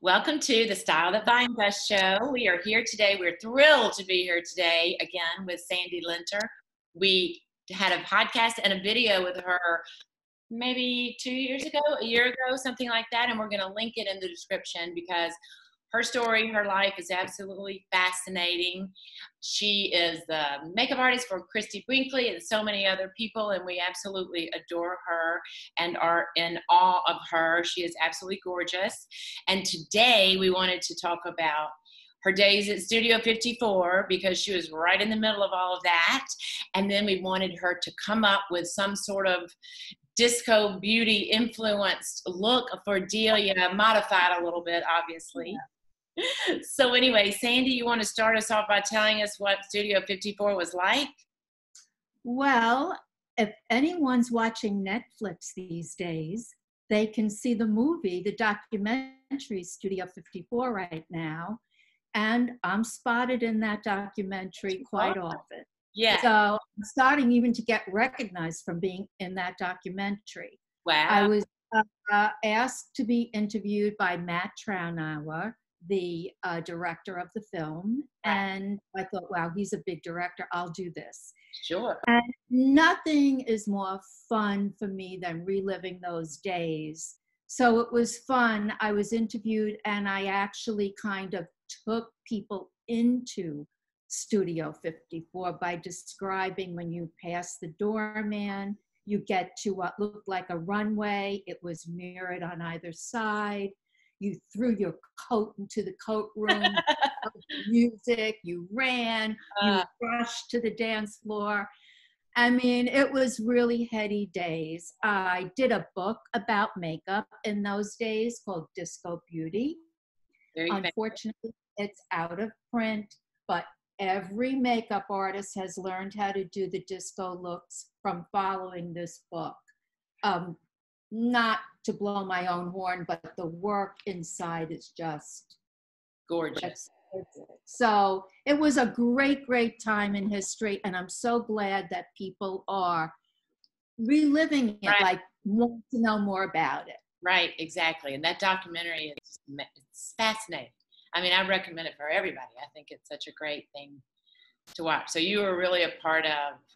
Welcome to the Style That Binds Us show. We are here today. We're thrilled to be here today again with Sandy Linter. We had a podcast and a video with her maybe 2 years ago, a year ago, something like that. And we're going to link it in the description because her story, her life is absolutely fascinating. She is the makeup artist for Christy Brinkley and so many other people, and we absolutely adore her and are in awe of her. She is absolutely gorgeous. And today we wanted to talk about her days at Studio 54 because she was right in the middle of all of that. And then we wanted her to come up with some sort of disco beauty influenced look for Delia, modified a little bit, obviously. Yeah. So anyway, Sandy, you want to start us off by telling us what Studio 54 was like? Well, if anyone's watching Netflix these days, they can see the movie, the documentary Studio 54 right now. And I'm spotted in that documentary quite often. Yeah. So I'm starting even to get recognized from being in that documentary. Wow. I was asked to be interviewed by Matt Traunauer, the director of the film. Right. And I thought, wow, he's a big director. I'll do this. Sure. And nothing is more fun for me than reliving those days. So it was fun. I was interviewed and I actually kind of took people into Studio 54 by describing when you pass the doorman, you get to what looked like a runway. It was mirrored on either side. You threw your coat into the coat room, music, you ran, you rushed to the dance floor. I mean, it was really heady days. I did a book about makeup in those days called Disco Beauty. Unfortunately, it's out of print, but every makeup artist has learned how to do the disco looks from following this book. Not to blow my own horn, but the work inside is just gorgeous. So it was a great, great time in history, and I'm so glad that people are reliving it, like want to know more about it. Right, exactly. And that documentary is it's fascinating. I mean, I recommend it for everybody. I think it's such a great thing to watch. So you were really a part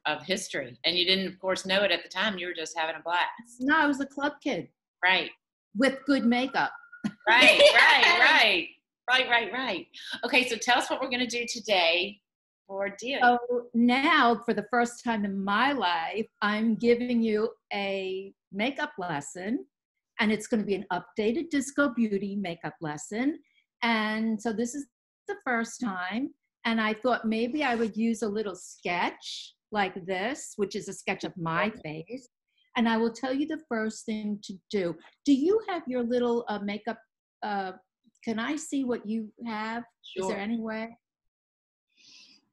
of history, and you didn't, of course, know it at the time. You were just having a blast. No, I was a club kid. Right. With good makeup. Right. Okay, so tell us what we're going to do today for Delia. So now, for the first time in my life, I'm giving you a makeup lesson, and it's going to be an updated Disco Beauty makeup lesson. And so this is the first time. And I thought maybe I would use a little sketch like this, which is a sketch of my face. And I will tell you the first thing to do. Do you have your little makeup? Can I see what you have? Sure. Is there any way?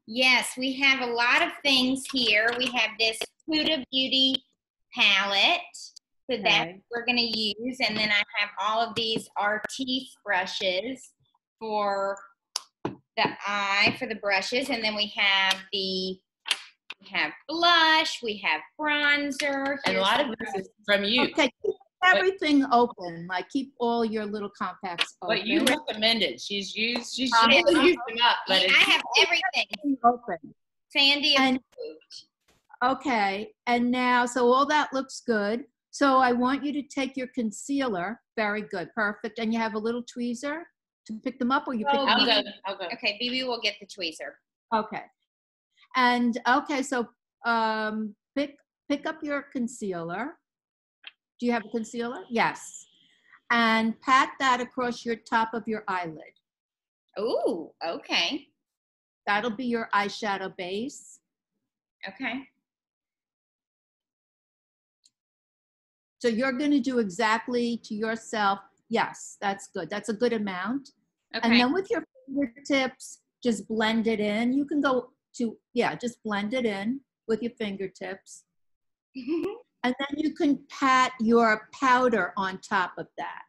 Yes, we have a lot of things here. We have this Huda Beauty palette. So that's what we're going to use. And then I have all of these Artis brushes for the eye, for the brushes. And then we have blush, we have bronzer. And a lot of this is from you. Okay, keep everything open. Like keep all your little compacts open. What you recommended. She's used them up. But I have everything open. Sandy approved. Okay, and now, so all that looks good. So I want you to take your concealer. Very good, perfect. And you have a little tweezer to pick them up, or you pick them up? I'll go. Okay, BB will get the tweezer. Okay. And okay, so pick up your concealer. Do you have a concealer? Yes. And pat that across your top of your eyelid. Ooh, okay. That'll be your eyeshadow base. Okay. So you're going to do exactly to yourself. Yes, that's good. That's a good amount. Okay. And then with your fingertips, just blend it in. You can go to, just blend it in with your fingertips. And then you can pat your powder on top of that.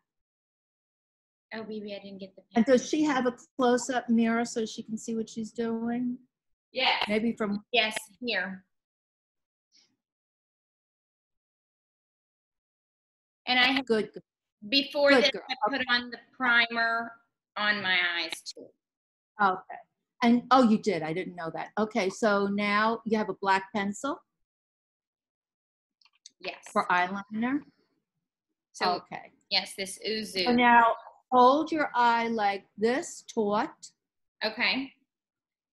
Oh, baby, I didn't get the powder. And does she have a close-up mirror so she can see what she's doing? Yeah. Maybe from... Yes, here. And I have good. Before Good this, girl. I put on the primer on my eyes too. Okay. And, oh, you did. I didn't know that. Okay, so now you have a black pencil Yes. for eyeliner. So, Okay. yes, this So Uzu. now hold your eye like this, taut. Okay.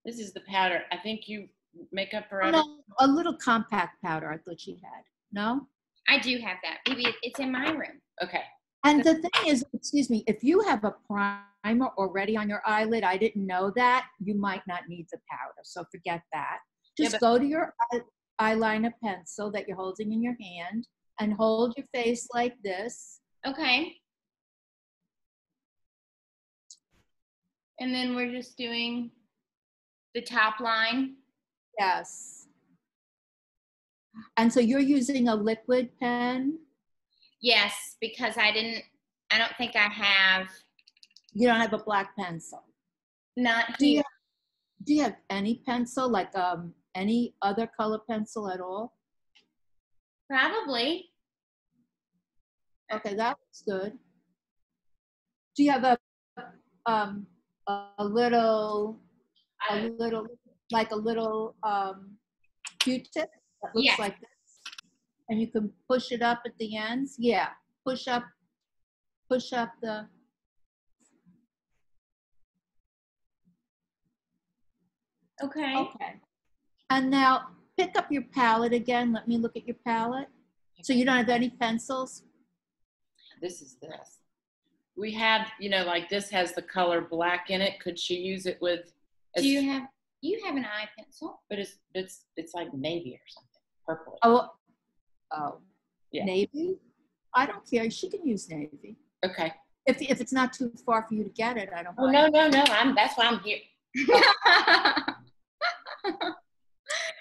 This is the powder. I think you make up for Oh, everything. no, a little compact powder I thought she had. No? I do have that. Maybe it's in my room. Okay. And the thing is, excuse me, if you have a primer already on your eyelid, I didn't know that, you might not need the powder. So forget that. Just go to your eyeliner pencil that you're holding in your hand and hold your face like this. Okay. And then we're just doing the top line. Yes. And so you're using a liquid pen? Yes, because I don't think I have. You don't have a black pencil? Not Do here. you have any pencil, like any other color pencil at all? Probably. Okay, that looks good. Do you have a little like a little Q-tip that looks Yes. like this? And you can push it up at the ends? Yeah, push up the, Okay. okay. And now pick up your palette again. Let me look at your palette. So you don't have any pencils? This is this. We have, like this has the color black in it. Could she use it with? Do you have an eye pencil? But it's like navy or something, purple. Oh, yeah. Navy? I don't care. She can use navy. Okay. If it's not too far for you to get it, I don't Oh, mind. no. That's why I'm here.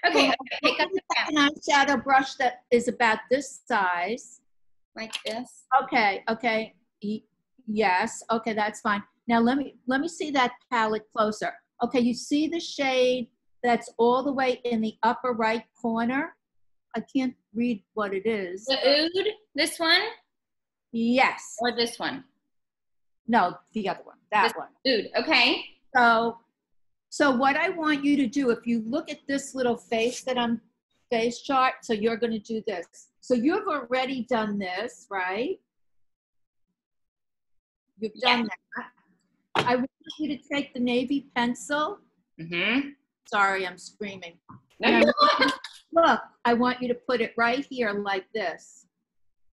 Okay, pick up the An eyeshadow brush that is about this size. like this. Okay. Yes. Okay, that's fine. Now let me see that palette closer. Okay, you see the shade that's all the way in the upper right corner? I can't read what it is. The Oud, this one? Yes. Or this one? No, the other one. That one. Oud, okay. So what I want you to do, if you look at this little face chart, so you're going to do this. So you've already done this, right? You've done that. I want you to take the navy pencil. Mm-hmm. Sorry, I'm screaming. No, Look, I want you to put it right here like this.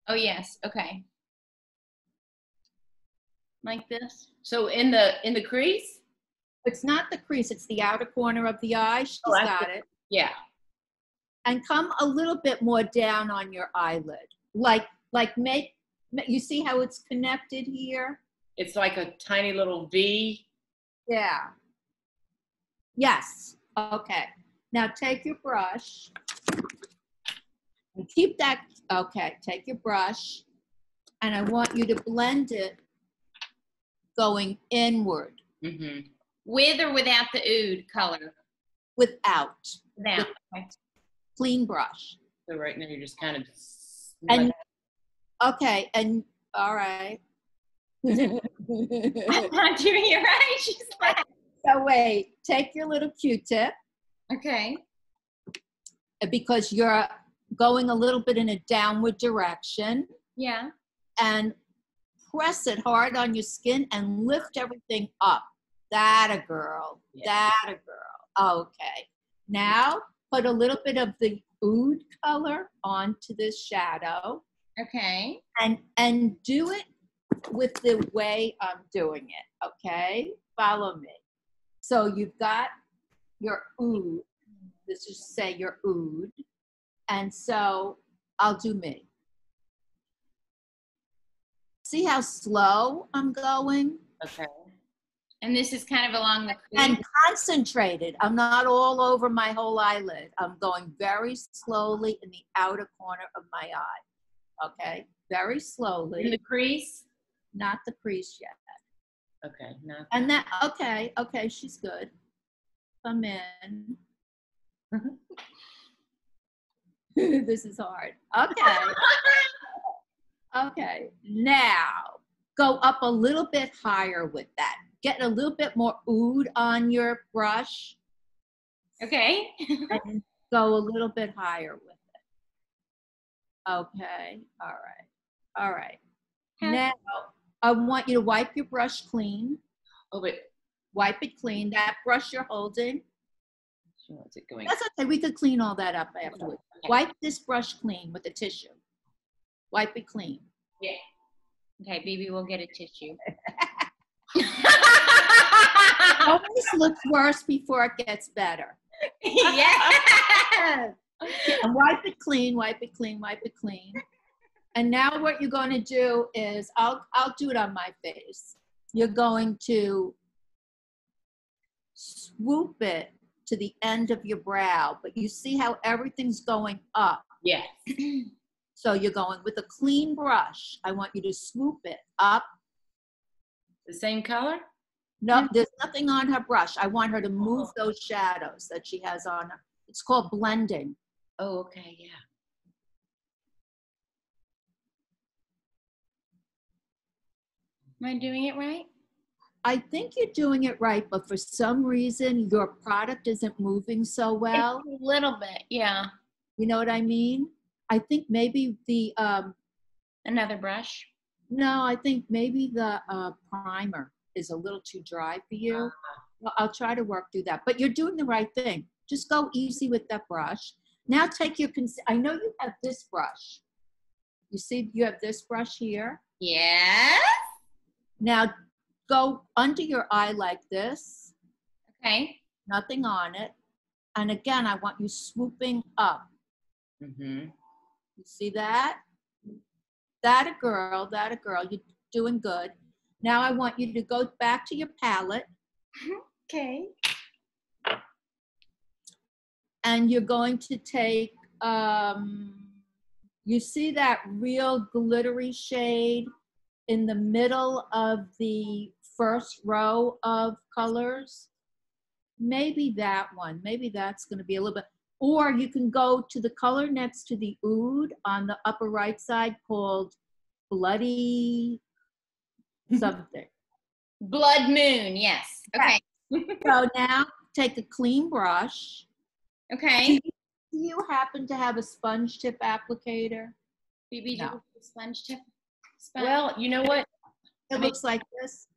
Oh, yes, okay. Like this? So in the crease? It's not the crease, it's the outer corner of the eye. She's got it. Yeah. And come a little bit more down on your eyelid. You see how it's connected here? It's like a tiny little V. Yeah. Yes. Okay. Now take your brush and keep that. Okay. Take your brush and I want you to blend it going inward. Mm-hmm. With or without the Oud color? Without. Without. Okay. Clean brush. So right now you're just kind of. And okay. And all right. I'm not doing it right. She's like, So wait, take your little Q-tip okay. because you're going a little bit in a downward direction Yeah. and press it hard on your skin and lift everything up. That a girl. Yeah. That a girl. Okay. Now put a little bit of the Oud color onto this shadow. Okay. And do it with the way I'm doing it. Okay? Follow me. So you've got your Oud. Let's just say your Oud. And so I'll do me. See how slow I'm going? Okay. And this is kind of along the crease. And concentrated. I'm not all over my whole eyelid. I'm going very slowly in the outer corner of my eye. Okay? Very slowly. In the crease? Not the crease yet. Okay. No. And that, okay, she's good. Come in. This is hard. Okay. Okay, now go up a little bit higher with that. Get a little bit more oud on your brush. Okay. And go a little bit higher with it. Okay, all right, all right. Now, I want you to wipe your brush clean. Oh, but Wipe it clean. That brush you're holding. she wants it going. That's okay. We could clean all that up afterwards. Okay. Wipe this brush clean with a tissue. Wipe it clean. Yeah. Okay, BB will get a tissue. Always looks worse before it gets better. Yeah. And wipe it clean, wipe it clean, wipe it clean. And now what you're going to do is, I'll do it on my face. You're going to swoop it to the end of your brow, but you see how everything's going up. Yes. So you're going with a clean brush. I want you to swoop it up. The same color? No, there's nothing on her brush. I want her to move those shadows that she has on her. It's called blending. Oh, okay, yeah. Am I doing it right? I think you're doing it right, but for some reason, your product isn't moving so well. It's a little bit, yeah. You know what I mean? I think maybe the, Another brush. no, I think maybe the primer is a little too dry for you. Well, I'll try to work through that, but you're doing the right thing. Just go easy with that brush. Now take your, I know you have this brush. You see, you have this brush here. Yes. Now go under your eye like this. Okay. Nothing on it. And again, I want you swooping up. Mm-hmm. You see that? That a girl, you're doing good. Now I want you to go back to your palette. Okay. And you're going to take, you see that real glittery shade in the middle of the first row of colors? Maybe that one, maybe that's gonna be a little bit, or you can go to the color next to the oud on the upper right side called Bloody something. Blood moon, yes. Okay. So now take a clean brush. Okay. Do you happen to have a sponge tip applicator? BB, No. sponge tip. Sponge. Well, you know what? It looks like this.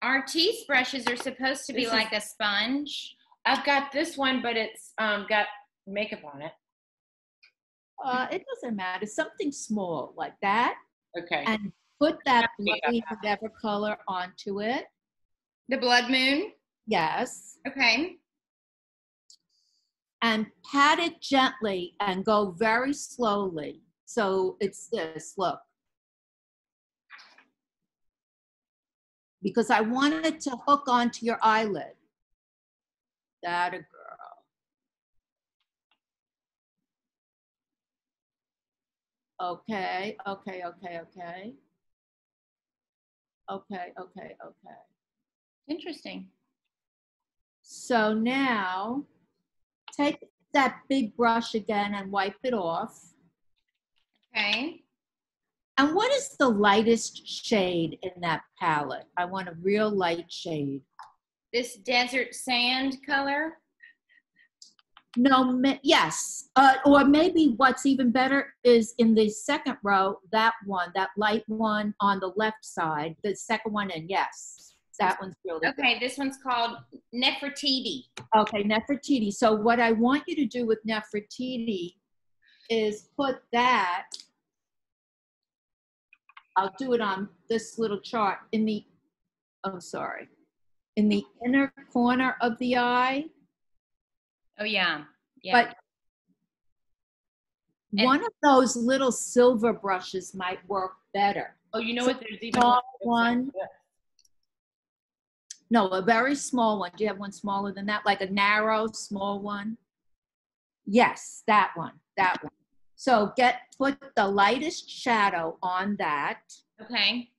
Artiste brushes are supposed to be This like a sponge. I've got this one, but it's got makeup on it. It doesn't matter. Something small like that. Okay. And put that Makeup. bloody whatever color onto it. The blood moon. Yes. Okay. And pat it gently and go very slowly. So it's this, look. Because I want it to hook onto your eyelid. That a girl. Okay, okay, okay, okay. Okay, okay, okay. Interesting. So now, take that big brush again and wipe it off. Okay. And what is the lightest shade in that palette? I want a real light shade. This desert sand color. No, yes. Or maybe what's even better is in the second row, that one, that light one on the left side, the second one in, yes. That one's really good. Okay, this one's called Nefertiti. Okay, Nefertiti. So what I want you to do with Nefertiti is put that, I'll do it on this little chart, in the, oh, sorry, in the inner corner of the eye. Oh, yeah. Yeah. But one of those little silver brushes might work better. Oh, you know So what? There's even small one. one. No, a very small one. Do you have one smaller than that? Like a narrow, small one? Yes, that one, that one. So put the lightest shadow on that. Okay.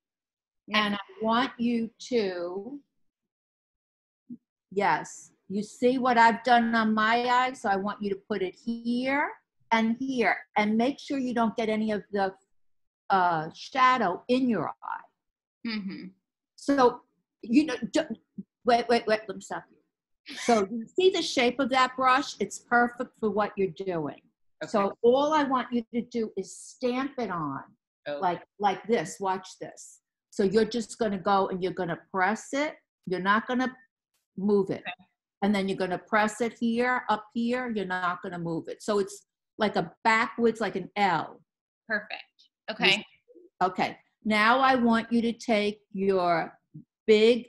And I want you to, yes, you see what I've done on my eye? So I want you to put it here and here. And make sure you don't get any of the shadow in your eye. Mm-hmm. So, you know, wait, let me stop you. So you see the shape of that brush? It's perfect for what you're doing. Okay. So all I want you to do is stamp it on, like this. Watch this. So you're just going to go and you're going to press it. You're not going to move it. Okay. And then you're going to press it here, up here. You're not going to move it. So it's like a backwards, like an L. Perfect. Okay. Okay. Now I want you to take your big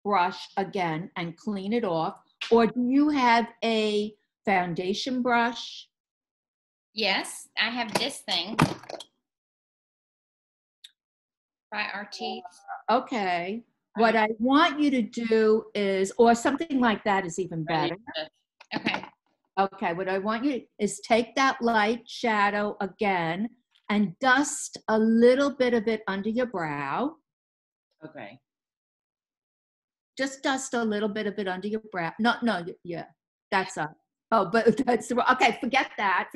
brush again and clean it off. Or do you have a foundation brush? Yes, I have this thing by Artiste. Okay. What I want you to do is, or something like that is even better. Okay. Okay, what I want you to is take that light shadow again and dust a little bit of it under your brow. Okay. Just dust a little bit of it under your brow. No, yeah, that's up. Oh, but that's the, okay, forget that.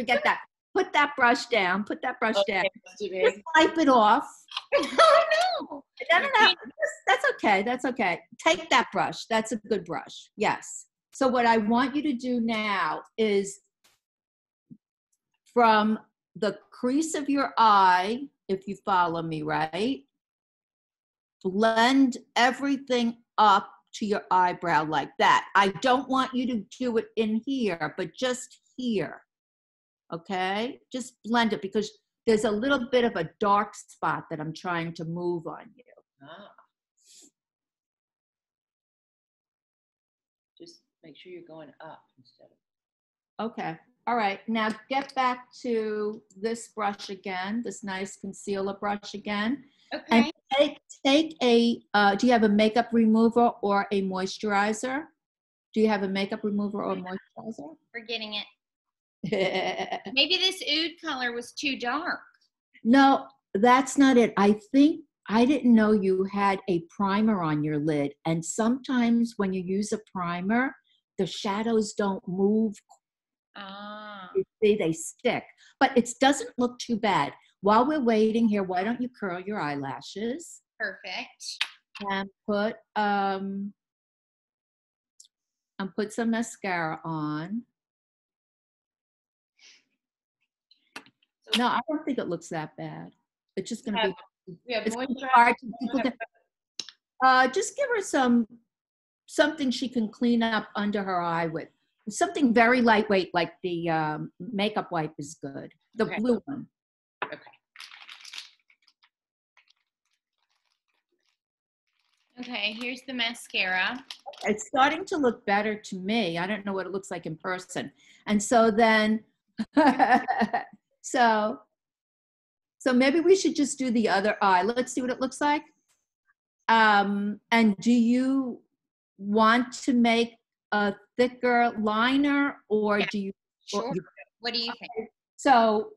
Put that brush down, down. Just wipe it off. Oh, no. No. That's okay. Take that brush. That's a good brush. Yes. So what I want you to do now is from the crease of your eye, if you follow me, right? Blend everything up to your eyebrow like that. I don't want you to do it in here, but just here. Okay? Just blend it because there's a little bit of a dark spot that I'm trying to move on you. Ah. Just make sure you're going up instead of. Okay. All right. Now get back to this brush again, this nice concealer brush again. Okay. And take a, do you have a makeup remover or a moisturizer? Do you have a makeup remover or moisturizer? Forgetting it. Maybe this oud color was too dark. No, that's not it. I think I didn't know you had a primer on your lid. And sometimes when you use a primer, the shadows don't move. Ah. You see, they stick. But it doesn't look too bad. While we're waiting here, why don't you curl your eyelashes? Perfect. And put some mascara on. No, I don't think it looks that bad. It's just going to be. It's hard to people just give her something she can clean up under her eye with. Something very lightweight, like the makeup wipe is good. The blue one. Okay. Okay, here's the mascara. It's starting to look better to me. I don't know what it looks like in person. And so then, so maybe we should just do the other eye. Let's see what it looks like. And do you want to make a thicker liner or do you? Sure. What do you think? So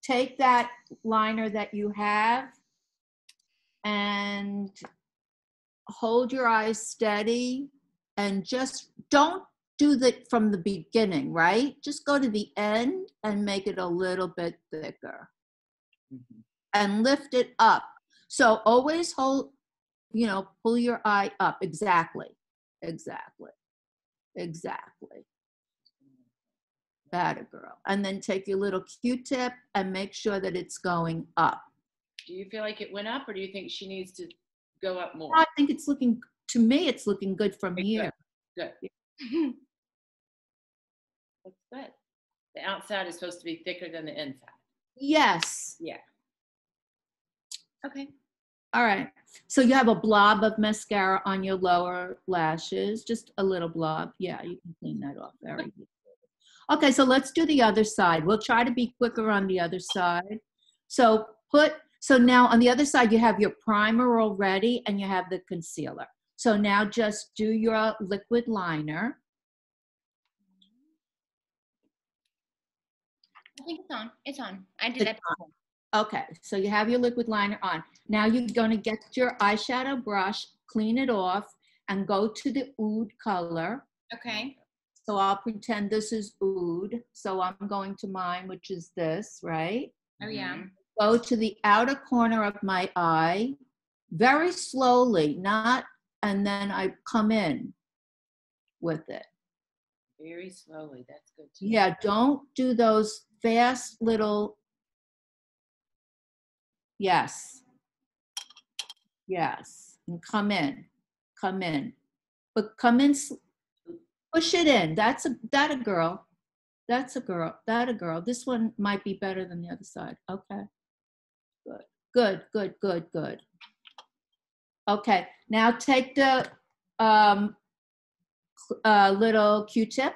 take that liner that you have and hold your eyes steady and just don't do that from the beginning, right? Just go to the end and make it a little bit thicker. Mm-hmm. And lift it up. So always hold, pull your eye up. Exactly. Better, girl. And then take your little Q-tip and make sure that it's going up. Do you feel like it went up or do you think she needs to go up more? I think it's looking, to me, it's looking good from here. Good. Looks good. The outside is supposed to be thicker than the inside. Yes. Yeah. Okay. All right. So you have a blob of mascara on your lower lashes, just a little blob. Yeah, you can clean that off very good. Okay, so let's do the other side. We'll try to be quicker on the other side. So now on the other side, you have your primer already and you have the concealer. So now just do your liquid liner. I think it's on. It's on. I did that before. Okay, so you have your liquid liner on. Now you're going to get your eyeshadow brush, clean it off, and go to the oud color. Okay. So I'll pretend this is oud. So I'm going to mine, which is this, right? Oh, yeah. go to the outer corner of my eye very slowly, and then I come in with it. Very slowly. That's good too. Yeah, don't do those fast little, yes, and come in, but come in, push it in. That's a girl. That's a girl. That a girl. This one might be better than the other side. Okay. Good. Okay. Now take the little Q-tip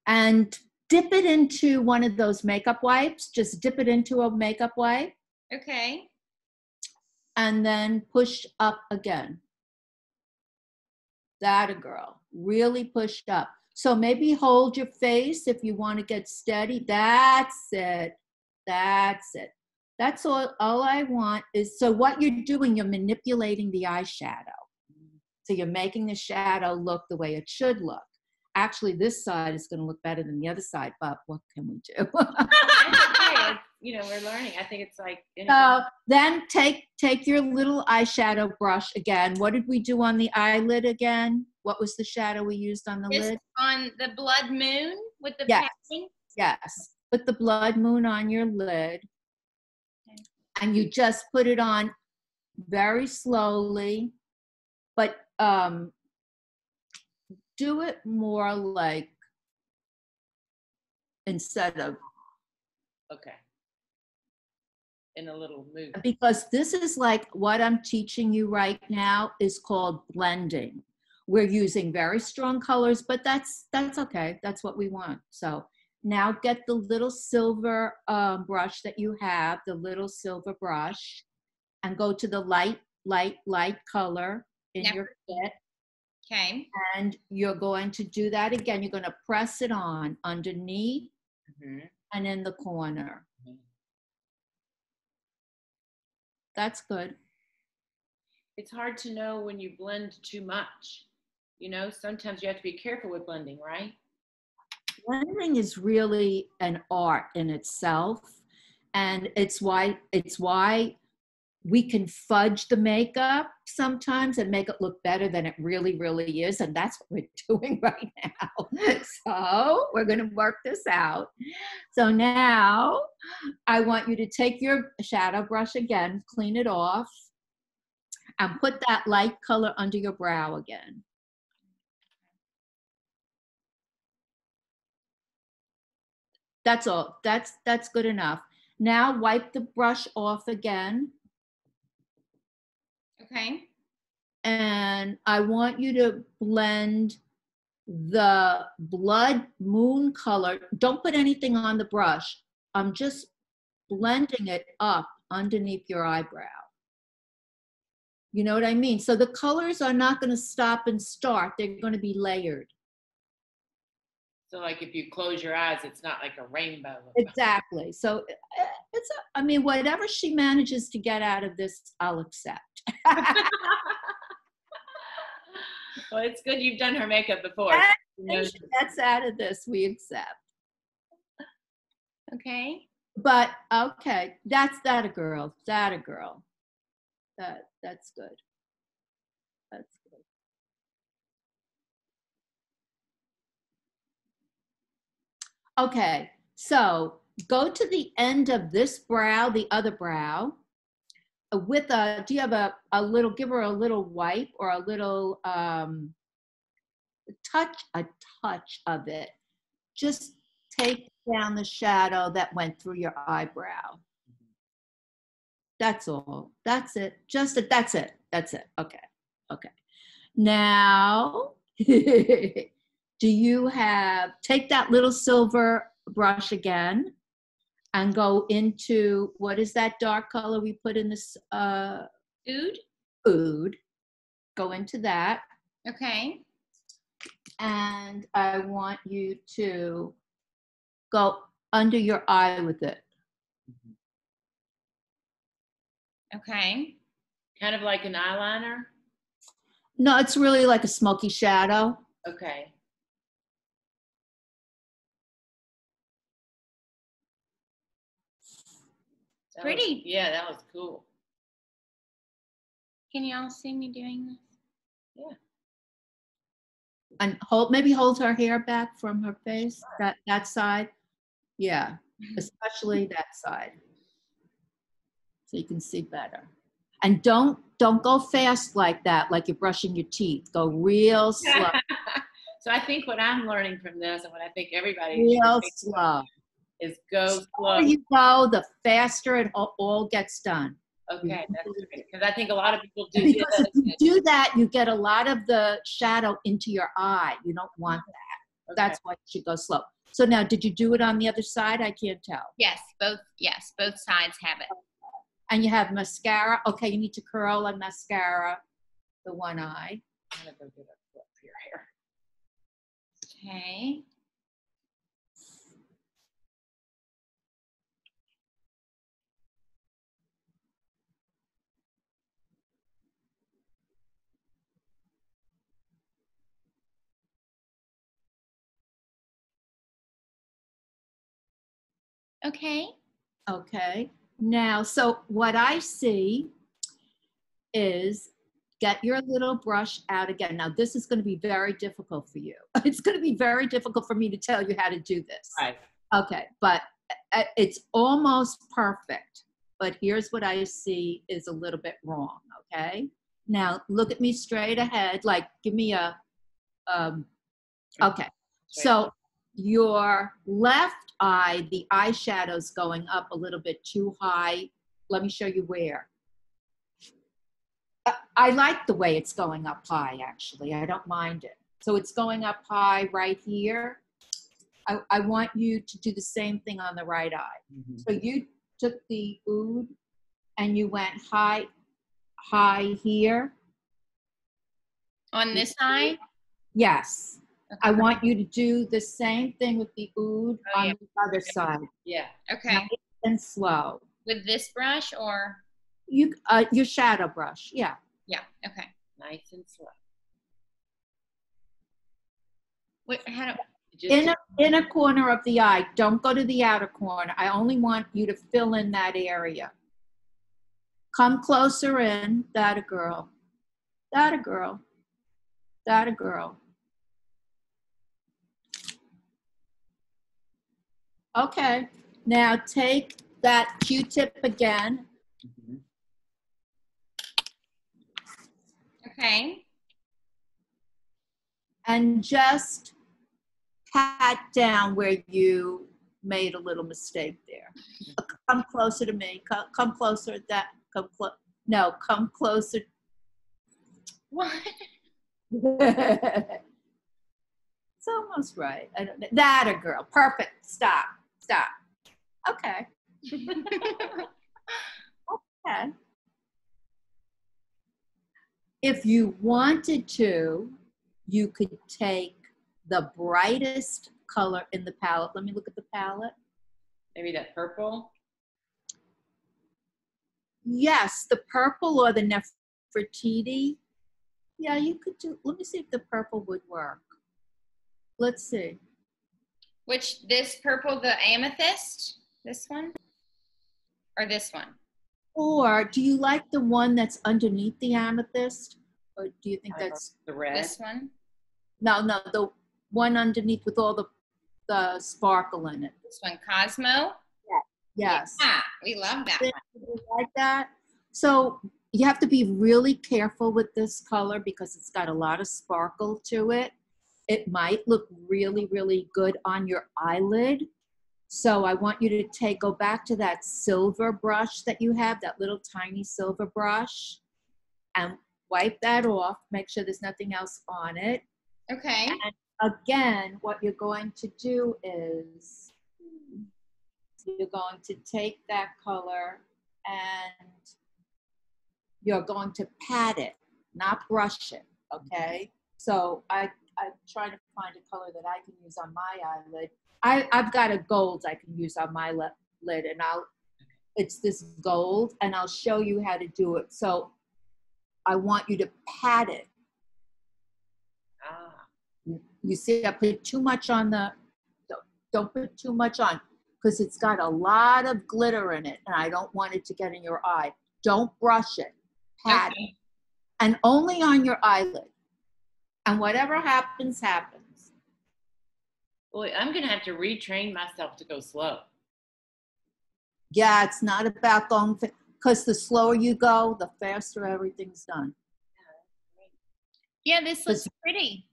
and dip it into one of those makeup wipes. Just dip it into a makeup wipe. Okay. And then push up again. That a girl. Really push up. So maybe hold your face if you want to get steady. That's it. That's all I want is, so what you're doing, you're manipulating the eyeshadow. So you're making the shadow look the way it should look. Actually, this side is going to look better than the other side, but what can we do? Okay. You know, we're learning. I think it's like. Then take your little eyeshadow brush again. What did we do on the eyelid again? What was the shadow we used on the lid? On the blood moon with the padding? Yes. Put the blood moon on your lid. Okay. And you just put it on very slowly, but do it more like instead of. Okay. In a little move. Because this is like what I'm teaching you right now is called blending. We're using very strong colors, but that's okay. That's what we want. So now get the little silver brush that you have, the little silver brush, and go to the light color in your kit. Okay. And you're going to do that again. You're going to press it on underneath and in the corner. That's good. It's hard to know when you blend too much. You know, sometimes you have to be careful with blending, right? Blending is really an art in itself. And it's why we can fudge the makeup sometimes and make it look better than it really, really is. And that's what we're doing right now. So we're going to work this out. So now I want you to take your shadow brush again, clean it off, and put that light color under your brow again. That's all. That's good enough. Now wipe the brush off again. Okay. And I want you to blend the blood moon color. Don't put anything on the brush. I'm just blending it up underneath your eyebrow. You know what I mean? So the colors are not going to stop and start. They're going to be layered. So like if you close your eyes, it's not like a rainbow. Exactly. So I mean, whatever she manages to get out of this, I'll accept. Well, it's good you've done her makeup before. That's out of this, we accept. Okay. But okay, that's a girl. That's good. That's good. Okay, so go to the end of this brow, the other brow, with do you have a little, give her a little wipe or a little touch of it. Just take down the shadow that went through your eyebrow. That's all. That's it. That's it. Okay. Now, do you take that little silver brush again and go into, what is that dark color we put in this? Food. Go into that. Okay. And I want you to go under your eye with it. Okay. Kind of like an eyeliner? No, it's really like a smoky shadow. Okay. Pretty. Yeah, that was cool. Can you all see me doing this? Yeah. And maybe hold her hair back from her face, that side. Yeah, especially that side. So you can see better. And don't go fast like that, like you're brushing your teeth. Go real slow. So I think what I'm learning from this, and what I think everybody Real slow. is go slow. The slower you go, the faster it all gets done. Okay, that's great. Because I think a lot of people do Because this. if you do that, you get a lot of the shadow into your eye. You don't want that. Okay. That's why you should go slow. So now, did you do it on the other side? I can't tell. Yes, both sides have it. And you have mascara. Okay, you need to curl and mascara the one eye. I'm gonna go get a flip for your hair. Okay. Okay. Okay. Now, so what I see is get your little brush out again. Now, this is going to be very difficult for you. It's going to be very difficult for me to tell you how to do this. Right. Okay, but it's almost perfect. But here's what I see is a little bit wrong, okay? Now, look at me straight ahead, like give me a, okay. So your left eye, the eyeshadow's going up a little bit too high. Let me show you where. I like the way it's going up high, actually. I don't mind it. So it's going up high right here. I want you to do the same thing on the right eye. Mm-hmm. So you took the oud and you went high here. On this eye? Yes. Okay. I want you to do the same thing with the oud on the other side. Yeah. Okay. Nice and slow. With this brush or? Your shadow brush, yeah. Yeah, okay. Nice and slow. Wait, how do... Inner corner of the eye. Don't go to the outer corner. I only want you to fill in that area. Come closer in. That a girl. That a girl. That a girl. Okay. Now take that Q-tip again. Mm-hmm. Okay. And just pat down where you made a little mistake there. Come closer to me. Come closer. No, come closer. What? It's almost right. I don't know. That a girl. Perfect. Stop. Okay. Okay. If you wanted to, you could take the brightest color in the palette. Let me look at the palette. Maybe that purple? Yes, the purple or the Nefertiti. Yeah, you could do, let me see if the purple would work. Let's see. This purple, the amethyst? This one? Or this one? Or do you like the one that's underneath the amethyst? Or do you think that's the red? This one? No, the one underneath with all the sparkle in it. This one, Cosmo? Yes. Yeah, we love that one. You like that? So you have to be really careful with this color because it's got a lot of sparkle to it. It might look really, really good on your eyelid. So I want you to go back to that silver brush that you have, that little tiny silver brush, and wipe that off. Make sure there's nothing else on it. Okay. And again, what you're going to do is you're going to take that color and you're going to pat it, not brush it, okay? So I'm trying to find a color that I can use on my eyelid. I've got a gold I can use on my lid, and it's this gold, and I'll show you how to do it. So I want you to pat it. You see, I put too much on don't put too much on. because it's got a lot of glitter in it, and I don't want it to get in your eye. Don't brush it. Pat it. And only on your eyelid. And whatever happens, happens. Boy, I'm going to have to retrain myself to go slow. Yeah, it's not about going, because the slower you go, the faster everything's done. Yeah, this looks pretty.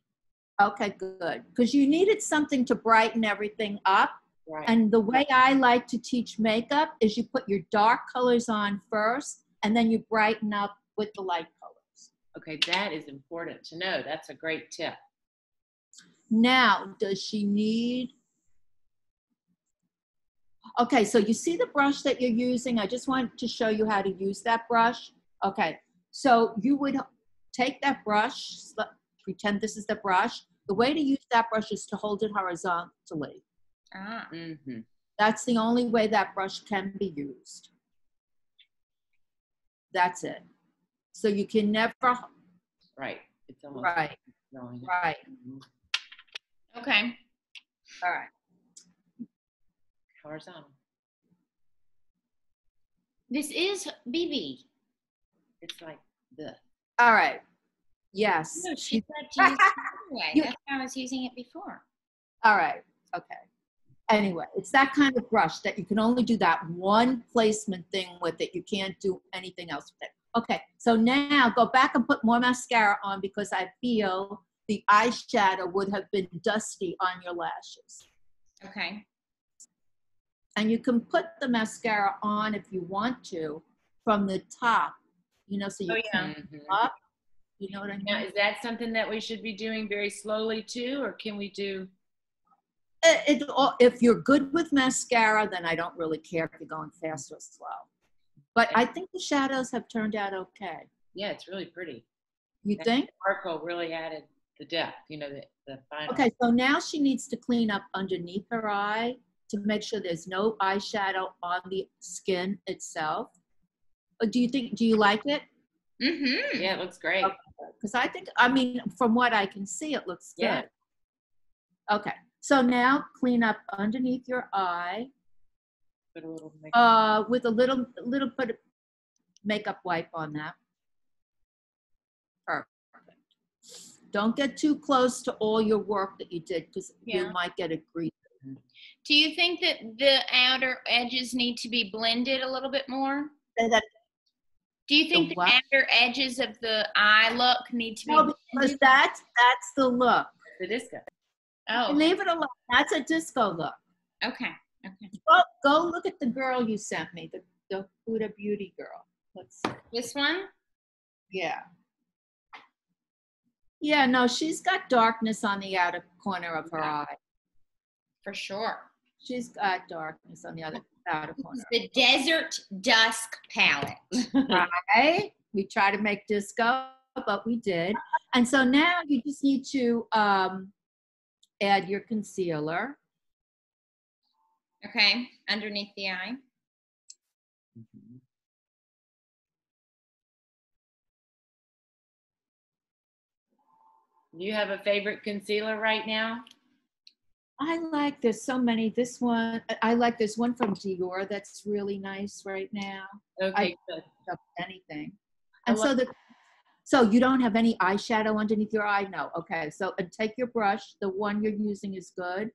Okay, good. Because you needed something to brighten everything up. Right. And the way I like to teach makeup is you put your dark colors on first, and then you brighten up with the light colors. Okay, that is important to know. That's a great tip. Now, does she need... Okay, so you see the brush that you're using? I just want to show you how to use that brush. Okay, so you would take that brush, pretend this is the brush. The way to use that brush is to hold it horizontally. Ah. Mm-hmm. That's the only way that brush can be used. That's it. So you can never... Right. It's almost right. Going. Right. Mm-hmm. Okay. All right. Horizontal. This is BB. It's like this. All right. Yes. No, she said to use it anyway. That's how I was using it before. All right. Okay. Anyway, it's that kind of brush that you can only do that one placement thing with it. You can't do anything else with it. Okay. So now go back and put more mascara on, because I feel the eyeshadow would have been dusty on your lashes. Okay. And you can put the mascara on if you want to from the top, you know, so you come up. You know what I mean? Now, is that something that we should be doing very slowly too, or can we do? If you're good with mascara, then I don't really care if you're going fast or slow. But I think the shadows have turned out okay. Yeah, it's really pretty. You think? Sparkle really added the depth, you know, the final. Okay, so now she needs to clean up underneath her eye to make sure there's no eyeshadow on the skin itself. Do you like it? Mm-hmm. Yeah, it looks great. Because I think, I mean, from what I can see, it looks Yeah. good. Okay, so now clean up underneath your eye. Put a little makeup. With a little bit of makeup wipe on that. Perfect. Don't get too close to all your work that you did, because you might get it greasy. Do you think that the outer edges need to be blended a little bit more? Do you think the outer edges of the eye look need to be blended? Because that's the look. The disco. Oh. Leave it alone. That's a disco look. Okay. Okay. Go look at the girl you sent me, the Huda Beauty girl. Let's see. This one? Yeah. Yeah, no, she's got darkness on the outer corner of her eye. For sure. She's got darkness on the outer corner. The Desert Dusk palette. Right? We try to make disco, but we did. And so now you just need to add your concealer. Okay, underneath the eye. Do you have a favorite concealer right now? There's so many. This one, there's one from Dior that's really nice right now. Okay, good. Anything. And so you don't have any eyeshadow underneath your eye? No. Okay, so and take your brush, the one you're using is good,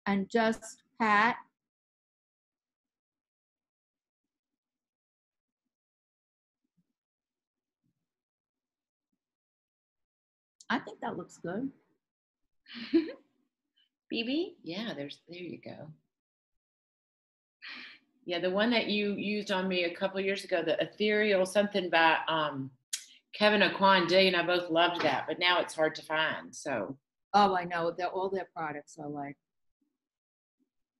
and just pat. I think that looks good. BB? Yeah, there you go. Yeah, the one that you used on me a couple of years ago, the ethereal something by Kevin Aquan, Delia and I both loved that, but now it's hard to find. So. Oh, I know. All their products are like.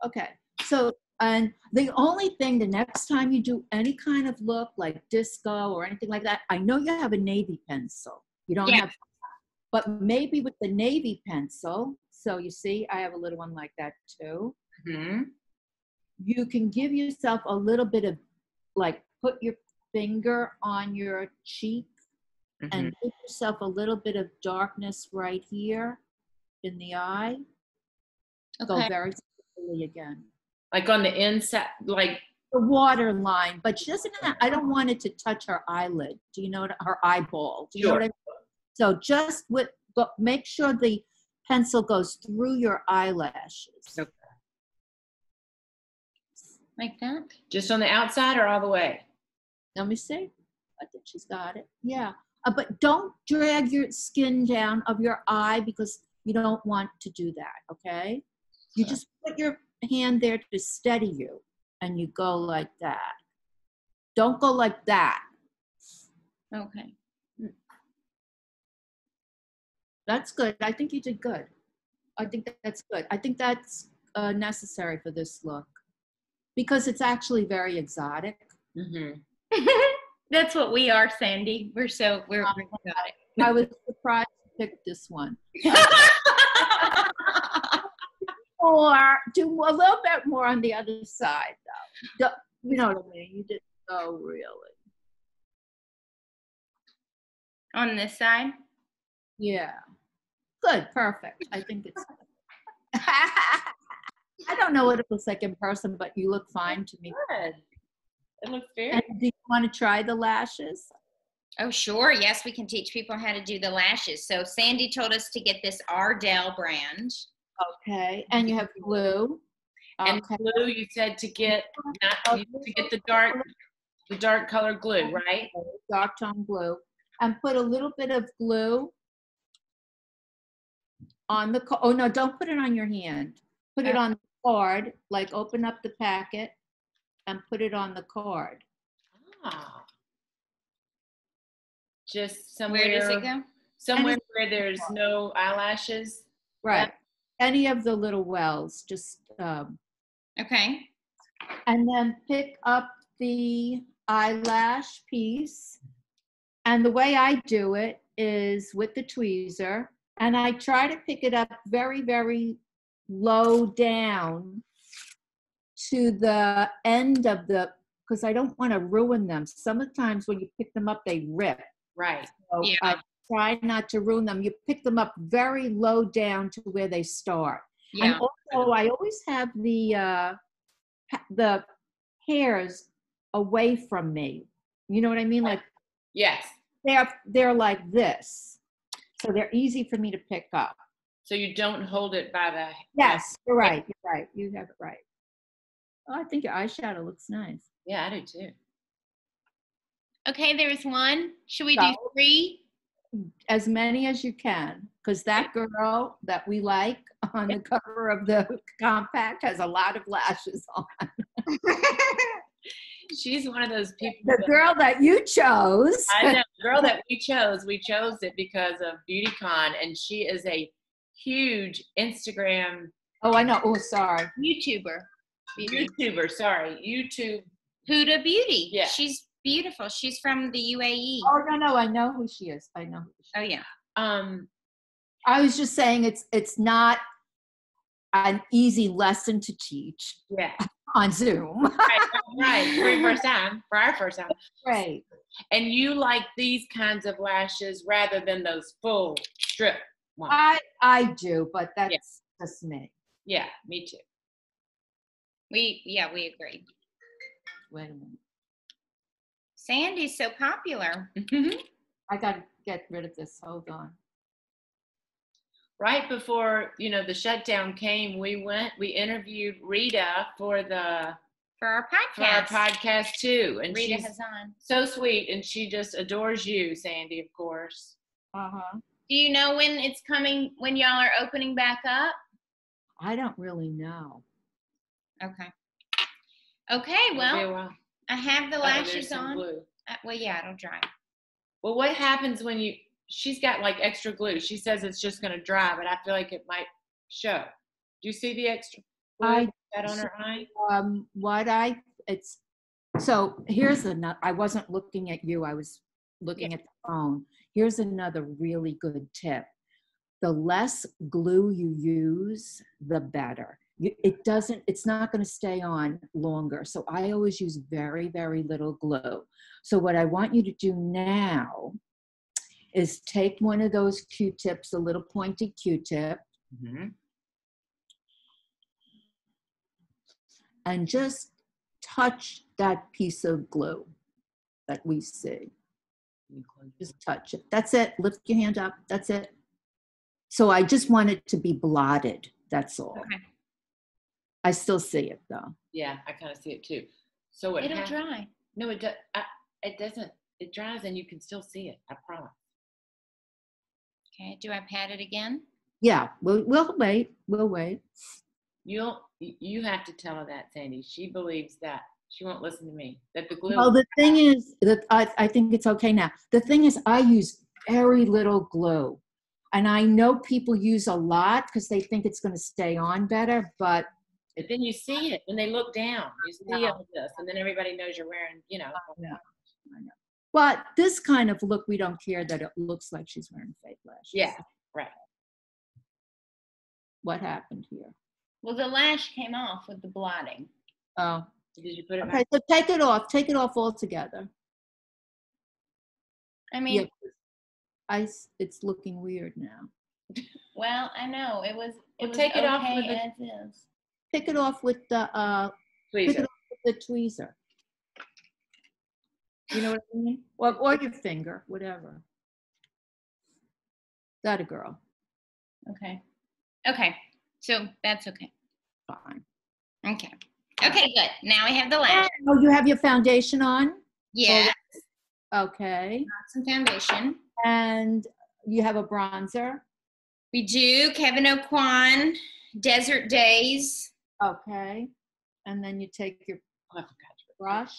Okay, so and the only thing, the next time you do any kind of look like disco or anything like that, I know you have a navy pencil. You don't have, but maybe with the navy pencil. So you see, I have a little one like that too. Mm-hmm. You can give yourself a little bit of, like, put your finger on your cheek and give yourself a little bit of darkness right here in the eye. Okay. Go very slowly again. Like on the inside, like the water line, but she doesn't have, I don't want it to touch her eyelid. Do you know what, her eyeball? Do you know what I mean? So just make sure the pencil goes through your eyelashes. Okay. Like that? Just on the outside or all the way? Let me see. I think she's got it. Yeah. But don't drag your skin down of your eye because you don't want to do that, okay? You just put your hand there to steady you, and you go like that. Don't go like that. Okay. That's good. I think you did good. I think that's good. I think that's necessary for this look because it's actually very exotic. Mm-hmm. That's what we are, Sandy. We're exotic. I was surprised to pick this one. Or do a little bit more on the other side, though. You know what I mean? You didn't go really. On this side? Yeah. Good. Perfect. I think it's. I don't know what it looks like in person, but you look fine to me. Good. It looks very. And do you want to try the lashes? Oh, sure. Yes, we can teach people how to do the lashes. So Sandy told us to get this Ardell brand. Okay. And you have glue. And Okay. glue, you said to get the dark color glue, right? Dark tone glue. And put a little bit of glue on the, oh no, don't put it on your hand. Put it on the card, like open up the packet and put it on the card. Ah. Just somewhere. Where does it go? Somewhere where there's no eyelashes. Right. Any of the little wells, just. Okay. And then pick up the eyelash piece. And the way I do it is with the tweezer. And I try to pick it up very, very low down to the end of because I don't want to ruin them. Sometimes when you pick them up, they rip. Right. So Yeah. I try not to ruin them. You pick them up very low down to where they start. Yeah. And also, I always have the hairs away from me. You know what I mean? Like, yes. They're like this. So they're easy for me to pick up. So you don't hold it by the. Yes, you're right. You're right. You have it right. Oh, I think your eyeshadow looks nice. Yeah, I do too. Okay, there's one. Should we do 3? As many as you can, because that girl that we like on the cover of the compact has a lot of lashes on. She's one of those people. The girl that you chose. I know, the girl that we chose it because of BeautyCon, and she is a huge Instagram. Oh, I know. Oh, sorry. YouTuber, sorry. YouTube. Huda Beauty. Yeah. She's beautiful. She's from the UAE. Oh, no, I know who she is. I know who she is. Oh, yeah. I was just saying it's not an easy lesson to teach. Yeah. On Zoom. Right. For our first time. Right. And you like these kinds of lashes rather than those full strip ones. I do, but that's just me. Yeah, me too. We agree. Wait a minute. Sandy's so popular. I got to get rid of this. Hold on. Right before, the shutdown came, we interviewed Rita for our podcast too. And Rita she's Hazan. So sweet, and she just adores you, Sandy, of course. Uh-huh. Do you know when it's coming, when y'all are opening back up? I don't really know. Okay, well, I have the lashes on. Glue. Well, yeah, it'll dry. Well, what happens when she's got like extra glue. She says it's just going to dry, but I feel like it might show. Do you see the extra glue that on her eye? So here's another, I wasn't looking at you, I was looking at the phone. Here's another really good tip. The less glue you use, the better. It's not going to stay on longer. So I always use very, very little glue. So what I want you to do now is take one of those Q-tips, a little pointy Q-tip, and just touch that piece of glue that we see. Just touch it. That's it. Lift your hand up. That's it. So I just want it to be blotted. That's all. Okay. I still see it though. Yeah, I kind of see it too. So It'll dry. No, it doesn't. It dries and you can still see it. I promise. Okay. Do I pat it again? Yeah, we'll wait. We'll wait. You have to tell her that, Sandy. She believes that. She won't listen to me. That the glue. Well, the thing is that I think it's okay now. The thing is, I use very little glue. And I know people use a lot because they think it's going to stay on better, but then you see it when they look down. You see all this, and then everybody knows you're wearing, I know. But this kind of look, we don't care that it looks like she's wearing fake lashes. Yeah, right. What happened here? Well, the lash came off with the blotting. Oh. Did you put it Okay, so take it off. Take it off altogether. I mean, yeah, it's looking weird now. Well, I know it was. Take it off with as is. Pick it off with the tweezer. Pick it off with the tweezer. You know what I mean? Or your finger, whatever. That a girl. Okay. Okay. So that's okay. Fine. Okay. Okay, good. Now we have the lash. Oh, you have your foundation on? Yes. Okay. Some foundation. And you have a bronzer? We do. Kevin O'Quan, Desert Days. Okay. And then you take your brush.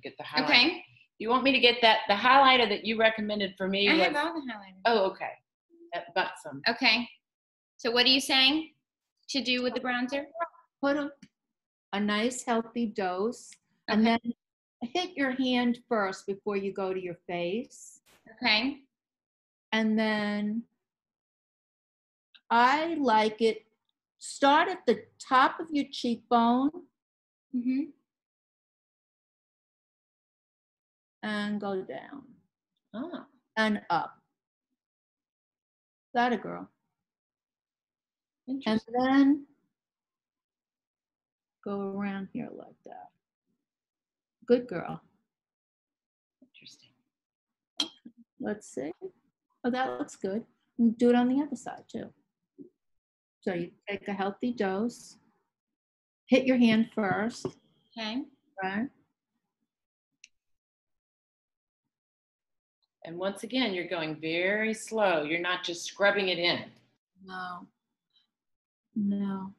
Get the highlighter. Okay. You want me to get the highlighter that you recommended for me? I have all the highlighters. Oh, okay. That buxom. Okay. So what are you saying to do with the bronzer? Put a nice healthy dose, Okay. and then hit your hand first before you go to your face. Okay. And then I like it, start at the top of your cheekbone and go down and up. That a girl. And then go around here like that. Good girl. Interesting. Let's see. Oh, that looks good. Do it on the other side too. So you take a healthy dose. Hit your hand first. Okay. Right. And once again, you're going very slow. You're not just scrubbing it in. No. No.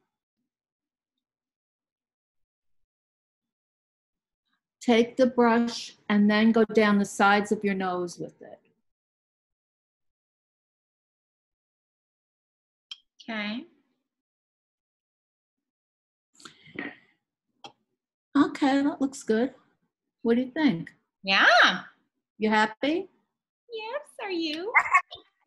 Take the brush and then go down the sides of your nose with it. Okay. Okay, that looks good. What do you think? Yeah. You happy? Yes, are you?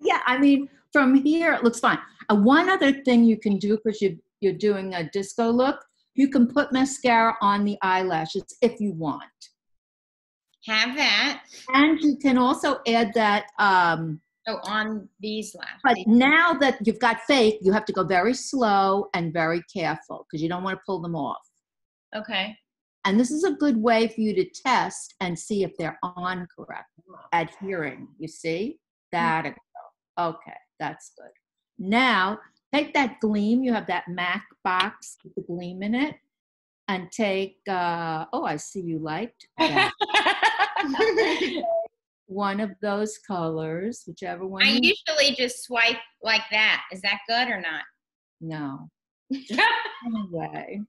Yeah, I mean, from here, it looks fine. One other thing you can do, because you're doing a disco look, you can put mascara on the eyelashes if you want. Have that. And you can also add that. On these lashes. But now that you've got fake, you have to go very slow and very careful because you don't want to pull them off. Okay. And this is a good way for you to test and see if they're on correct, adhering. You see? That. Okay, that's good. Now, take that gleam. You have that MAC box with the gleam in it. And take, I see you liked that. One of those colors, whichever one. I usually just swipe like that. Is that good or not? No. Anyway.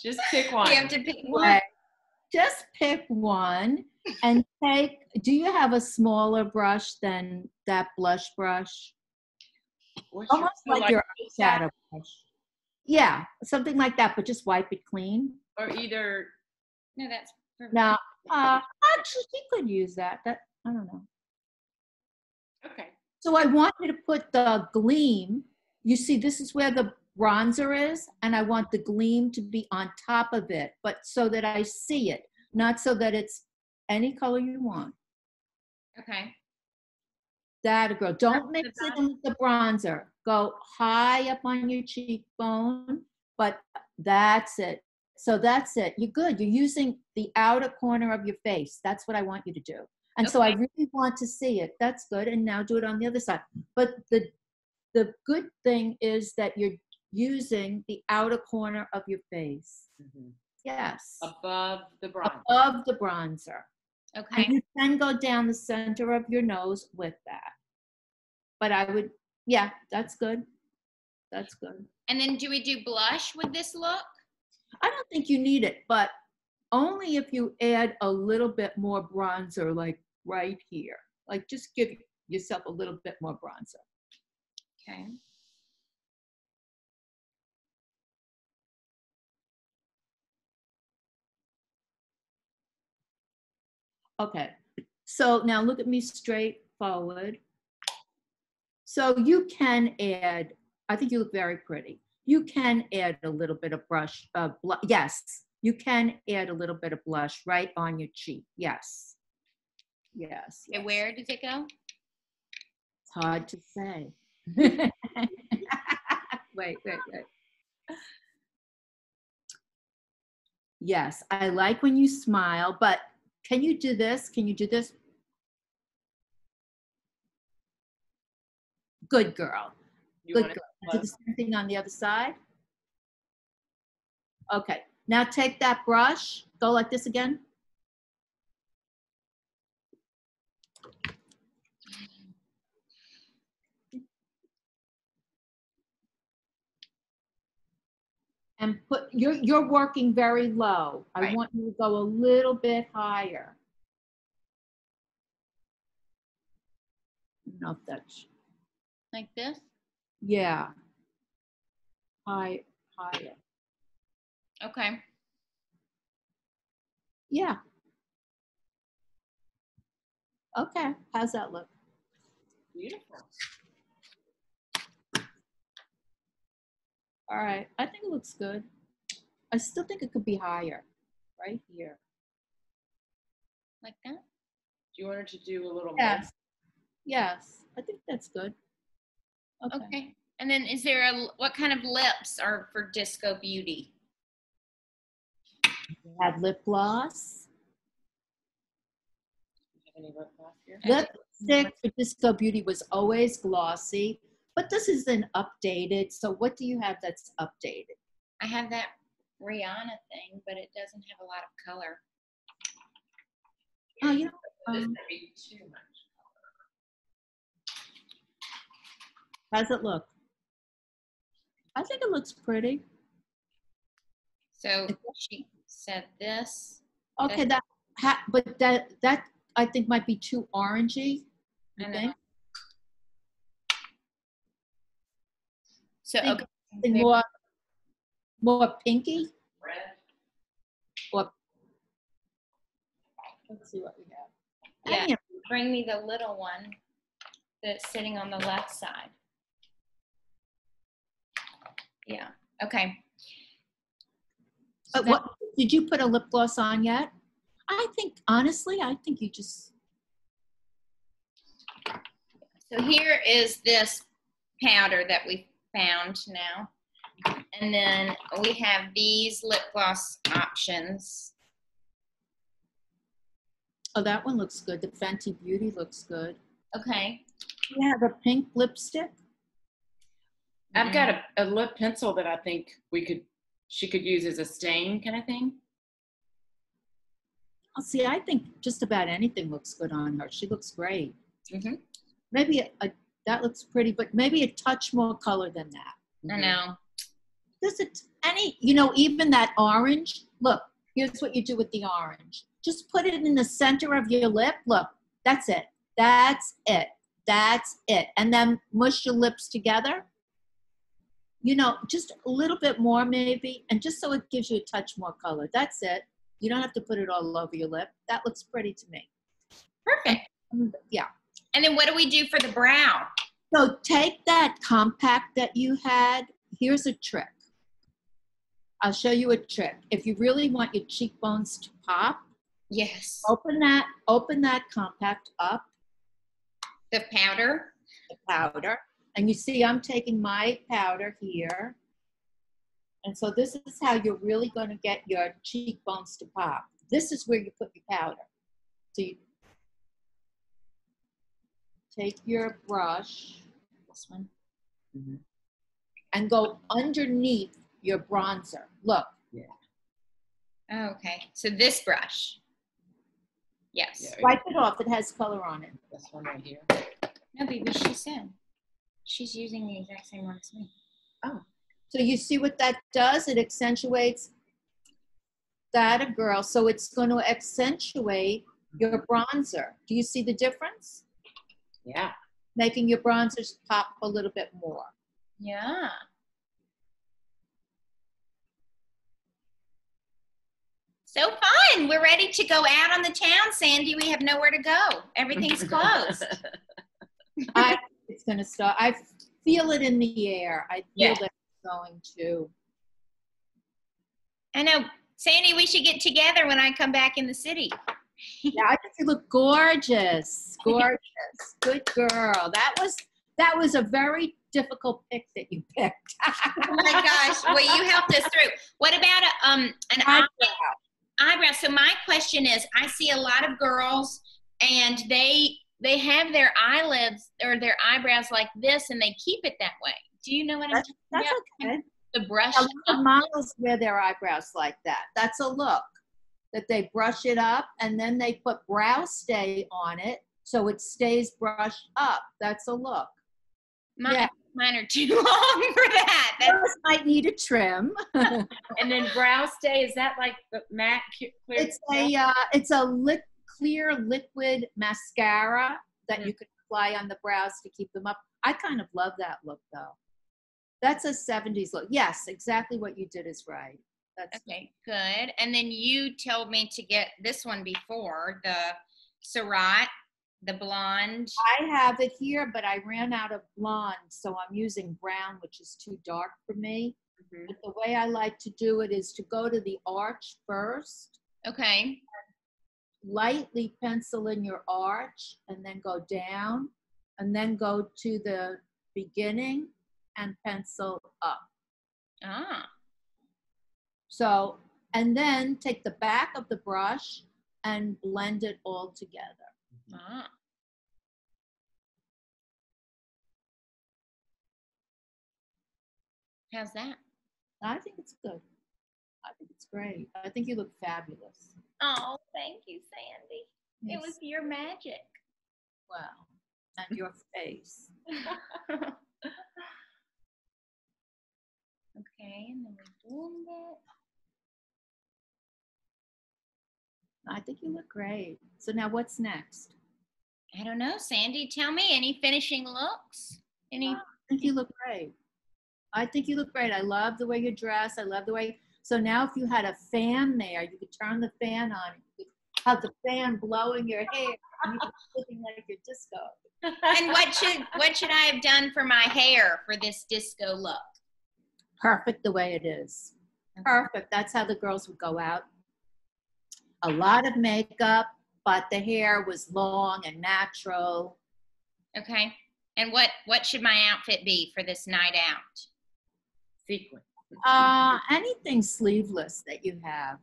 Just pick one. You have to pick one. Just pick one and do you have a smaller brush than that blush brush? Almost like your eyeshadow brush. Yeah, something like that, but just wipe it clean. Or either. No, that's perfect. Now, actually, she could use that. I don't know. Okay. So I want you to put the gleam. You see, this is where the bronzer is, and I want the gleam to be on top of it, but so that I see it, not so that it's any color you want. Okay. That girl. Don't mix it in with the bronzer. Go high up on your cheekbone But that's it. So that's it. You're good. You're using the outer corner of your face. That's what I want you to do. And so I really want to see it. That's good. And now do it on the other side. But the good thing is that you're using the outer corner of your face. Mm-hmm. Yes. Above the bronzer. Above the bronzer. Okay. And you can go down the center of your nose with that. But I would, yeah, that's good. That's good. And then do we do blush with this look? I don't think you need it, but only if you add a little bit more bronzer, like right here. Like just give yourself a little bit more bronzer. Okay. Okay. So now look at me straight forward. So you can add, I think you look very pretty. You can add a little bit of brush, yes, you can add a little bit of blush right on your cheek. Yes. Yes. Okay, where does it go? It's hard to say. Wait. Yes, I like when you smile, but can you do this? Can you do this? Good girl. Good girl. Do the same thing on the other side. Okay. Now take that brush. Go like this again. And put, you're working very low. I want you to go a little bit higher. I don't know if that's like this. Yeah. Higher. Okay. Yeah. Okay. How's that look? Beautiful. All right. I think it looks good. I still think it could be higher. Right here. Like that? Do you want her to do a little more? Yes. Yes. I think that's good. Okay. And then is there what kind of lips are for Disco Beauty? We have lip gloss. Do you have any lip gloss here? Lipstick for Disco Beauty was always glossy, but this isn't updated. So what do you have that's updated? I have that Rihanna thing, but it doesn't have a lot of color. Oh, you know, this might be too much color. How's it look? I think it looks pretty. So she said this. Okay, but that I think might be too orangey. You think? So okay. More pinky. Red. Or let's see what we have. Yeah, bring me the little one that's sitting on the left side. Yeah. Okay. So what did you put a lip gloss on yet? I think honestly, you just. So here is this powder that we found now. And then we have these lip gloss options. Oh, that one looks good. The Fenty Beauty looks good. Okay. You have a pink lipstick? I've got a lip pencil that I think she could use as a stain kind of thing. Oh, see, I think just about anything looks good on her. She looks great. Mm-hmm. Maybe that looks pretty, but maybe a touch more color than that. I know. Does it even that orange? Look, here's what you do with the orange. Just put it in the center of your lip. Look, that's it. That's it. That's it. And then mush your lips together. Just a little bit more maybe, and just so it gives you a touch more color. That's it. You don't have to put it all over your lip. That looks pretty to me. Perfect. Yeah. And then what do we do for the brow? So take that compact that you had. Here's a trick. I'll show you a trick. If you really want your cheekbones to pop, yes, open that compact up. The powder. The powder. And you see I'm taking my powder here. And so this is how you're really going to get your cheekbones to pop. This is where you put your powder. So you take your brush, this one, and go underneath your bronzer. Look. Yeah. Oh, okay. So this brush. Yes. Yeah. Wipe it off. It has color on it. This one right here. No, baby, she said she's using the exact same one as me. Oh. So you see what that does? It accentuates that, girl. So it's going to accentuate your bronzer. Do you see the difference? Yeah. Making your bronzers pop a little bit more. Yeah. So fun. We're ready to go out on the town, Sandy. We have nowhere to go. Everything's closed. It's going to start. I feel it in the air. I feel that it's going to. I know. Sandy, we should get together when I come back in the city. Yeah, I think you look gorgeous. Gorgeous. Good girl. That was a very difficult pick that you picked. Oh my gosh. Well, you helped us through. What about an eyebrow? So my question is, I see a lot of girls and they have their eyelids or their eyebrows like this and they keep it that way. Do you know what I'm talking about? That's okay. The brush. A lot of models wear their eyebrows like that. That's a look. That they brush it up and then they put brow stay on it so it stays brushed up. That's a look. Mine are too long for that. Those might need a trim. And then brow stay, is that like the matte clear? It's a clear liquid mascara that you can apply on the brows to keep them up. I kind of love that look though. That's a 70s look. Yes, exactly what you did is right. That's okay, good. And then you told me to get this one before, the Surratt, the blonde. I have it here, but I ran out of blonde, so I'm using brown, which is too dark for me. But the way I like to do it is to go to the arch first. Okay. Lightly pencil in your arch, and then go down, and then go to the beginning and pencil up. Ah. So, and then take the back of the brush and blend it all together. Ah. How's that? I think it's good. I think it's great. I think you look fabulous. Oh, thank you, Sandy. Yes. It was your magic. Wow. And your face. Okay, and then we blend it. I think you look great. So now what's next? I don't know, Sandy. Tell me, any finishing looks? Any? I think you look great. I think you look great. I love the way you dress. I love the way. So now if you had a fan there, you could turn the fan on. You could have the fan blowing your hair. And you could be looking like your disco. And what should I have done for my hair for this disco look? Perfect the way it is. Perfect. That's how the girls would go out. A lot of makeup, but the hair was long and natural. Okay. And what should my outfit be for this night out? Sequin. Anything sleeveless that you have.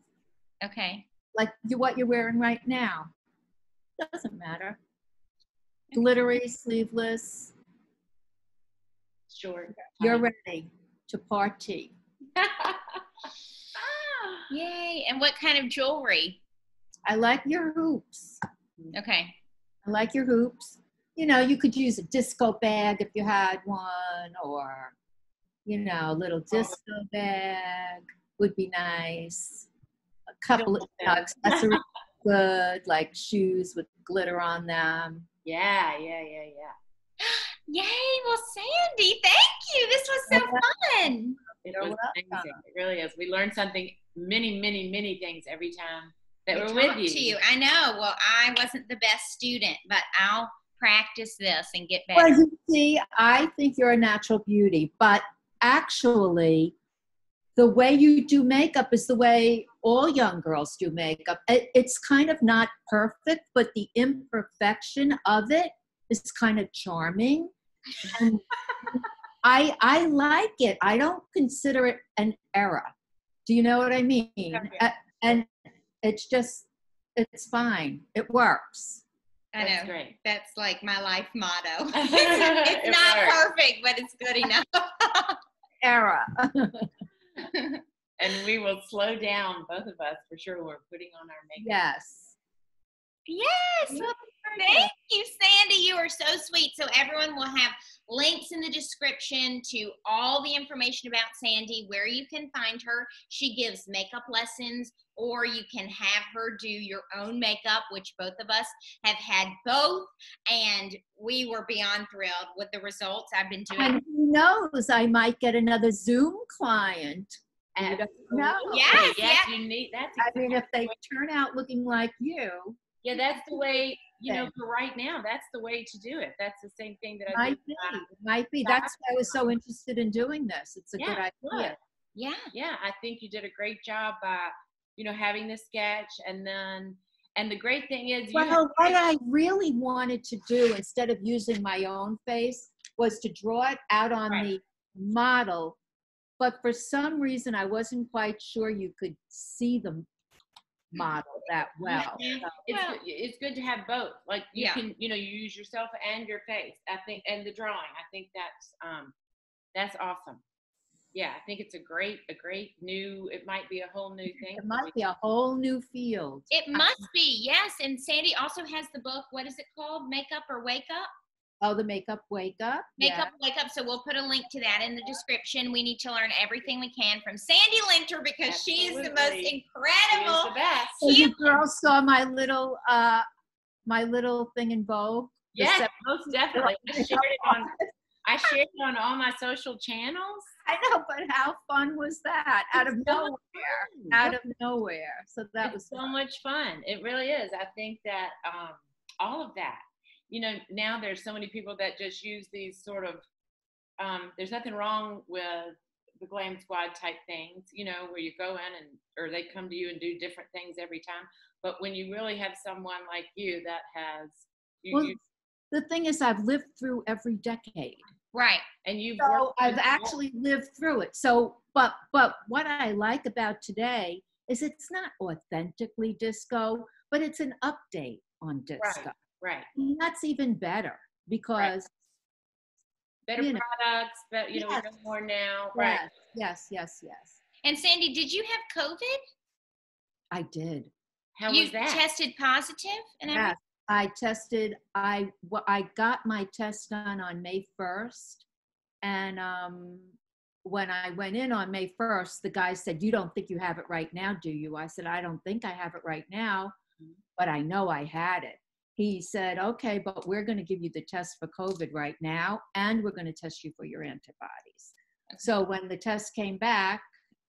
Okay. Like what you're wearing right now. Doesn't matter. Glittery, sleeveless. Sure. You're ready to party. Yay. And what kind of jewelry? I like your hoops. Okay. I like your hoops. You know, you could use a disco bag if you had one, or, you know, a little disco bag would be nice. A couple of accessories good, like shoes with glitter on them. Yeah. Yay. Well, Sandy, thank you. This was so fun. It was amazing. It really is. We learned something, many things every time that we're with you. To you. I know. Well, I wasn't the best student, but I'll practice this and get better. Well, you see, I think you're a natural beauty, but actually, the way you do makeup is the way all young girls do makeup. It's kind of not perfect, but the imperfection of it is kind of charming. And I like it. I don't consider it an era. Do you know what I mean? Okay. And it's just, it's fine. It works. I know. That's great. That's like my life motto. It It's not works. perfect, but it's good enough. Era. And we will slow down, both of us, for sure. We're putting on our makeup. Yes. Yes. Well, thank you, Sandy. You are so sweet. So everyone will have links in the description to all the information about Sandy, where you can find her. She gives makeup lessons, or you can have her do your own makeup, which both of us have had both. And we were beyond thrilled with the results. I've been doing. And who knows, I might get another Zoom client. You don't know. Yes, Yes, you need. That's I mean, if exactly they turn out looking like you. Yeah, that's the way, for right now, that's the way to do it. That's the same thing that I did. Might be. That's why I was so interested in doing this. It's a good idea. Good. Yeah. Yeah, I think you did a great job by, having the sketch, and the great thing is, Well, what I really wanted to do, instead of using my own face, was to draw it out on the model. But for some reason, I wasn't quite sure you could see the model that well. Yeah. So. It's good to have both. Like you can, you use yourself and your face. I think, and the drawing. I think that's awesome. Yeah, I think it's a great new. It might be a whole new thing. It might be a whole new field. It must be, yes. And Sandy also has the book. What is it called? Makeup or Wake Up? Oh, the Makeup Wake Up. Makeup Wake Up. So we'll put a link to that in the description. We need to learn everything we can from Sandy Linter, because she is the most incredible. She is the best. So you girls saw my little thing in Vogue. Yes, most definitely. I shared it on all my social channels. I know, but how fun was that? Out of nowhere. So that was so much fun. It really is. I think that all of that. Now there's so many people that just use these sort of, there's nothing wrong with the glam squad type things, where you go in or they come to you and do different things every time. But when you really have someone like you that has, the thing is, I've lived through every decade. Right. And I've actually lived through it. So, but what I like about today is it's not authentically disco, but it's an update on disco. Right. And that's even better because better products, but we know more now. Right. Yes. And Sandy, did you have COVID? I did. How was that? You tested positive and everything? Yes, I tested. I got my test done on May 1st, and when I went in on May 1st, the guy said, "You don't think you have it right now, do you?" I said, "I don't think I have it right now, but I know I had it." He said, "Okay, but we're going to give you the test for COVID right now, and we're going to test you for your antibodies." Okay. So when the test came back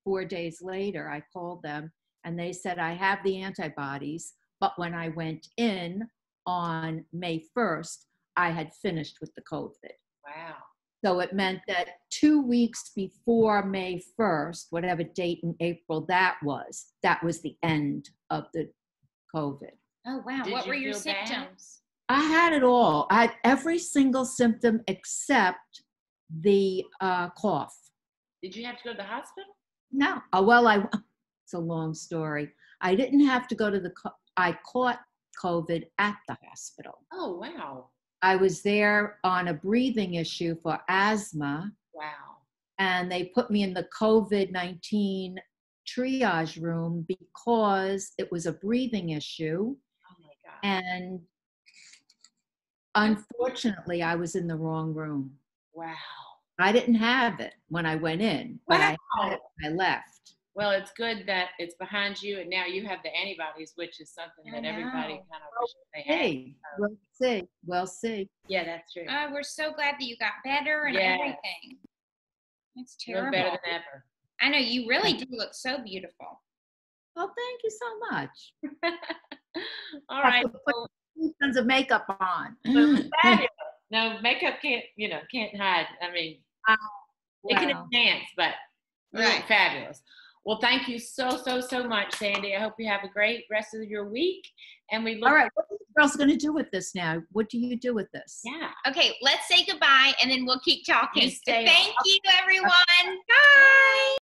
4 days later, I called them, and they said, "I have the antibodies, but when I went in on May 1st, I had finished with the COVID." Wow. So it meant that 2 weeks before May 1st, whatever date in April that was the end of the COVID. Oh, wow. What were your symptoms? I had it all. I had every single symptom except the cough. Did you have to go to the hospital? No. It's a long story. I didn't have to go to I caught COVID at the hospital. Oh, wow. I was there on a breathing issue for asthma. Wow. And they put me in the COVID-19 triage room because it was a breathing issue. Oh my God. And unfortunately, I was in the wrong room. Wow. I didn't have it when I went in, but I had it when I left. Well, it's good that it's behind you, and now you have the antibodies, which is something that everybody kind of wishes they had. We'll see. Yeah, that's true. We're so glad that you got better and everything. It's terrible. You look better than ever. I know, you really do look so beautiful. Oh, thank you so much. All right. Put tons of makeup on. Fabulous. No, makeup can't hide. I mean, it can enhance, but fabulous. Well, thank you so much, Sandy. I hope you have a great rest of your week. And we look. All right, what are you girls going to do with this now? What do you do with this? Yeah. Okay, let's say goodbye and then we'll keep talking. You stay Thank on. you, everyone. Bye.